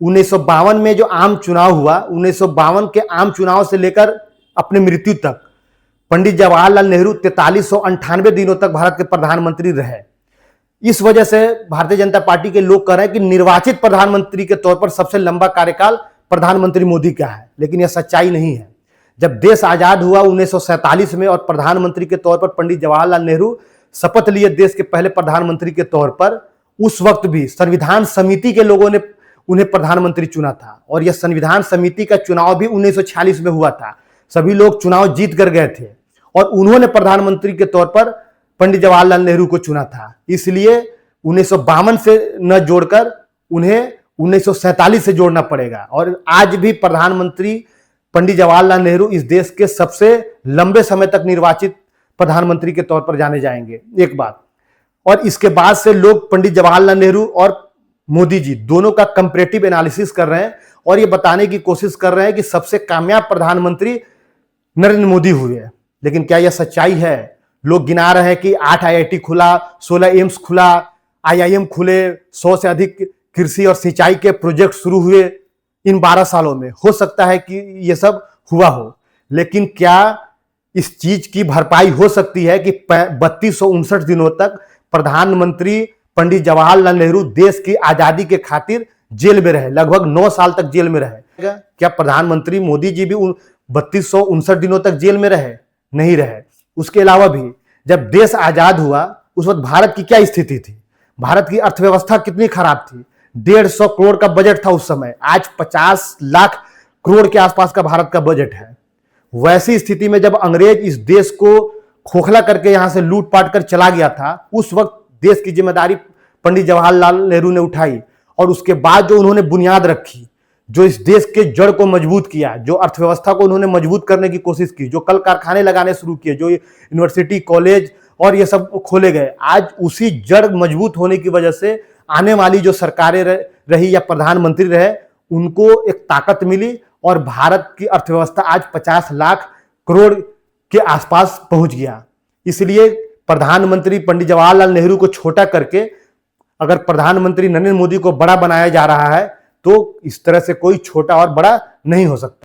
1952 में जो आम चुनाव हुआ, 1952 के आम चुनाव से लेकर अपने मृत्यु तक पंडित जवाहरलाल नेहरू 4398 दिनों तक भारत के प्रधानमंत्री रहे। इस वजह से भारतीय जनता पार्टी के लोग कह रहे हैं कि निर्वाचित प्रधानमंत्री के तौर पर सबसे लंबा कार्यकाल प्रधानमंत्री मोदी का है, लेकिन यह सच्चाई नहीं है। जब देश आजाद हुआ 1947 में और प्रधानमंत्री के तौर पर पंडित जवाहरलाल नेहरू शपथ लिए देश के पहले प्रधानमंत्री के तौर पर, उस वक्त भी संविधान समिति के लोगों ने उन्हें प्रधानमंत्री चुना था और यह संविधान समिति का चुनाव भी 1946 में हुआ था। सभी लोग चुनाव जीत कर गए थे और उन्होंने प्रधानमंत्री के तौर पर पंडित जवाहरलाल नेहरू को चुना था। इसलिए 1952 से न जोड़कर उन्हें 1947 से जोड़ना पड़ेगा। और आज भी प्रधानमंत्री पंडित जवाहरलाल नेहरू इस देश के सबसे लंबे समय तक निर्वाचित प्रधानमंत्री के तौर पर जाने जाएंगे, एक बात। और इसके बाद से लोग पंडित जवाहरलाल नेहरू और मोदी जी दोनों का कंपैरेटिव एनालिसिस कर रहे हैं और ये बताने की कोशिश कर रहे हैं कि सबसे कामयाब प्रधानमंत्री नरेंद्र मोदी हुए हैं। लेकिन क्या यह सच्चाई है? लोग गिना रहे हैं कि 8 IIT खुला, 16 एम्स खुला, IIM खुले, 100 से अधिक कृषि और सिंचाई के प्रोजेक्ट शुरू हुए इन 12 सालों में। हो सकता है कि यह सब हुआ हो, लेकिन क्या इस चीज की भरपाई हो सकती है कि 3259 दिनों तक प्रधानमंत्री पंडित जवाहरलाल नेहरू देश की आजादी के खातिर जेल में रहे, लगभग 9 साल तक जेल में रहे? क्या प्रधानमंत्री मोदी जी भी 3259 दिनों तक जेल में रहे? नहीं रहे। उसके अलावा भी जब देश आजाद हुआ उस वक्त भारत की क्या स्थिति थी? भारत की अर्थव्यवस्था कितनी खराब थी? 150 करोड़ का बजट था उस समय, आज 50 लाख करोड़ के आसपास का भारत का बजट है। वैसी स्थिति में जब अंग्रेज इस देश को खोखला करके यहां से लूटपाट कर चला गया था, उस वक्त देश की जिम्मेदारी पंडित जवाहरलाल नेहरू ने उठाई और उसके बाद जो उन्होंने बुनियाद रखी, जो इस देश के जड़ को मजबूत किया, जो अर्थव्यवस्था को उन्होंने मजबूत करने की कोशिश की, जो कल कारखाने लगाने शुरू किए, जो यूनिवर्सिटी, कॉलेज और ये सब खोले गए, आज उसी जड़ मजबूत होने की वजह से आने वाली जो सरकारें रही या प्रधानमंत्री रहे, उनको एक ताकत मिली और भारत की अर्थव्यवस्था आज 50 लाख करोड़ के आसपास पहुंच गया। इसलिए प्रधानमंत्री पंडित जवाहरलाल नेहरू को छोटा करके अगर प्रधानमंत्री नरेंद्र मोदी को बड़ा बनाया जा रहा है, तो इस तरह से कोई छोटा और बड़ा नहीं हो सकता।